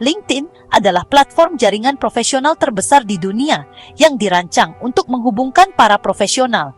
LinkedIn adalah platform jaringan profesional terbesar di dunia yang dirancang untuk menghubungkan para profesional,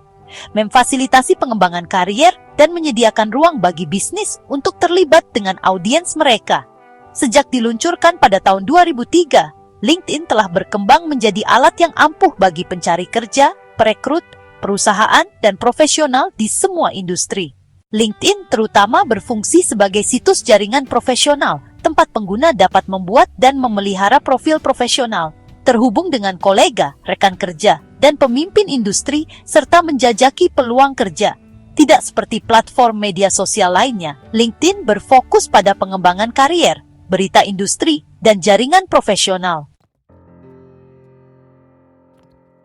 memfasilitasi pengembangan karier, dan menyediakan ruang bagi bisnis untuk terlibat dengan audiens mereka. Sejak diluncurkan pada tahun 2003, LinkedIn telah berkembang menjadi alat yang ampuh bagi pencari kerja, perekrut, perusahaan, dan profesional di semua industri. LinkedIn terutama berfungsi sebagai situs jaringan profesional, tempat pengguna dapat membuat dan memelihara profil profesional, terhubung dengan kolega, rekan kerja, dan pemimpin industri, serta menjajaki peluang kerja. Tidak seperti platform media sosial lainnya, LinkedIn berfokus pada pengembangan karier, berita industri, dan jaringan profesional.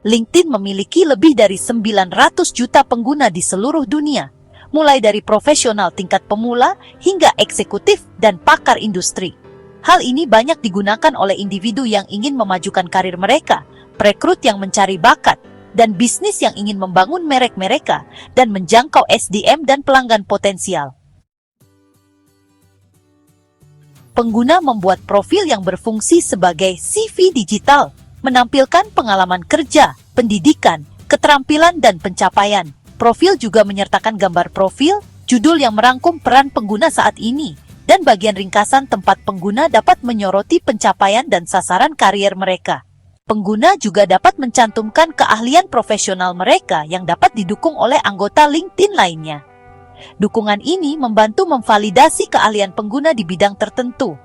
LinkedIn memiliki lebih dari 900 juta pengguna di seluruh dunia, mulai dari profesional tingkat pemula hingga eksekutif dan pakar industri. Hal ini banyak digunakan oleh individu yang ingin memajukan karir mereka, perekrut yang mencari bakat, dan bisnis yang ingin membangun merek mereka dan menjangkau SDM dan pelanggan potensial. Pengguna membuat profil yang berfungsi sebagai CV digital, menampilkan pengalaman kerja, pendidikan, keterampilan, dan pencapaian. Profil juga menyertakan gambar profil, judul yang merangkum peran pengguna saat ini, dan bagian ringkasan tempat pengguna dapat menyoroti pencapaian dan sasaran karier mereka. Pengguna juga dapat mencantumkan keahlian profesional mereka yang dapat didukung oleh anggota LinkedIn lainnya. Dukungan ini membantu memvalidasi keahlian pengguna di bidang tertentu.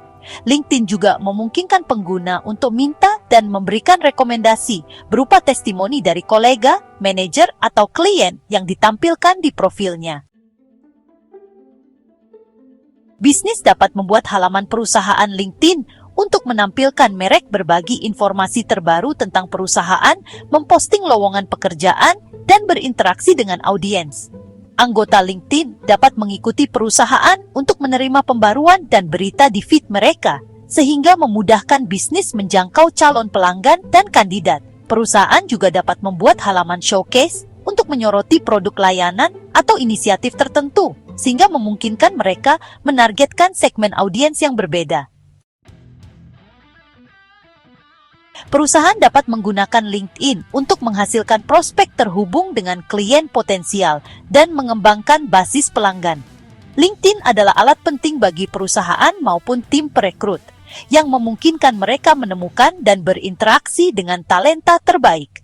LinkedIn juga memungkinkan pengguna untuk minta dan memberikan rekomendasi berupa testimoni dari kolega, manajer, atau klien yang ditampilkan di profilnya. Bisnis dapat membuat halaman perusahaan LinkedIn untuk menampilkan merek, berbagi informasi terbaru tentang perusahaan, memposting lowongan pekerjaan, dan berinteraksi dengan audiens. Anggota LinkedIn dapat mengikuti perusahaan untuk menerima pembaruan dan berita di feed mereka, sehingga memudahkan bisnis menjangkau calon pelanggan dan kandidat. Perusahaan juga dapat membuat halaman showcase untuk menyoroti produk layanan atau inisiatif tertentu, sehingga memungkinkan mereka menargetkan segmen audiens yang berbeda. Perusahaan dapat menggunakan LinkedIn untuk menghasilkan prospek terhubung dengan klien potensial dan mengembangkan basis pelanggan. LinkedIn adalah alat penting bagi perusahaan maupun tim perekrut yang memungkinkan mereka menemukan dan berinteraksi dengan talenta terbaik.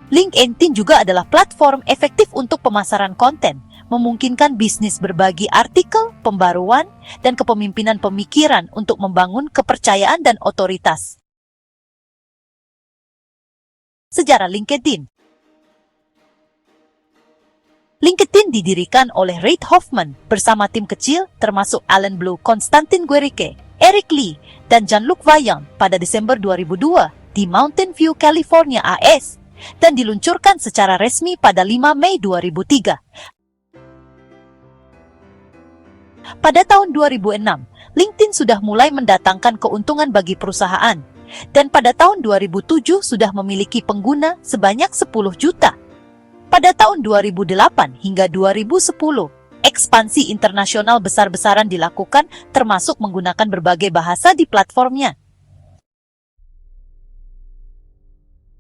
LinkedIn juga adalah platform efektif untuk pemasaran konten, memungkinkan bisnis berbagi artikel, pembaruan, dan kepemimpinan pemikiran untuk membangun kepercayaan dan otoritas. Sejarah LinkedIn. LinkedIn didirikan oleh Reid Hoffman bersama tim kecil termasuk Alan Blue, Konstantin Guericke, Eric Lee, dan Jean-Luc Vaillant pada Desember 2002 di Mountain View, California, AS, dan diluncurkan secara resmi pada 5 Mei 2003. Pada tahun 2006, LinkedIn sudah mulai mendatangkan keuntungan bagi perusahaan, dan pada tahun 2007 sudah memiliki pengguna sebanyak 10 juta. Pada tahun 2008 hingga 2010, ekspansi internasional besar-besaran dilakukan termasuk menggunakan berbagai bahasa di platformnya.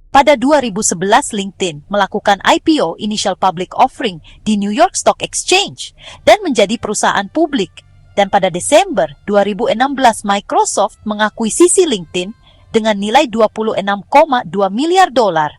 Pada 2011, LinkedIn melakukan IPO (Initial Public Offering) di New York Stock Exchange dan menjadi perusahaan publik. Dan pada Desember 2016, Microsoft mengakuisisi LinkedIn dengan nilai $26,2 miliar.